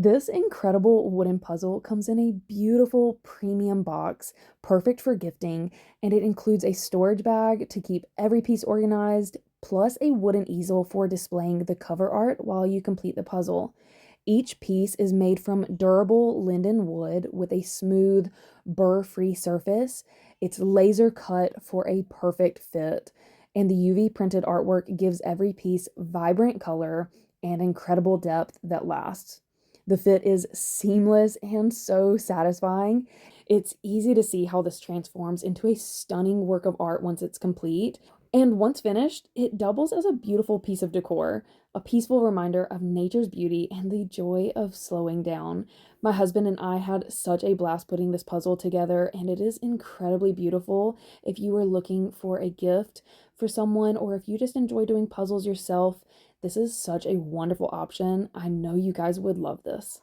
This incredible wooden puzzle comes in a beautiful premium box, perfect for gifting, and it includes a storage bag to keep every piece organized, plus a wooden easel for displaying the cover art while you complete the puzzle. Each piece is made from durable linden wood with a smooth, burr-free surface. It's laser cut for a perfect fit, and the UV printed artwork gives every piece vibrant color and incredible depth that lasts. The fit is seamless and so satisfying. It's easy to see how this transforms into a stunning work of art once it's complete. And once finished, it doubles as a beautiful piece of decor, a peaceful reminder of nature's beauty and the joy of slowing down. My husband and I had such a blast putting this puzzle together, and it is incredibly beautiful if you are looking for a gift for someone or if you just enjoy doing puzzles yourself. This is such a wonderful option. I know you guys would love this.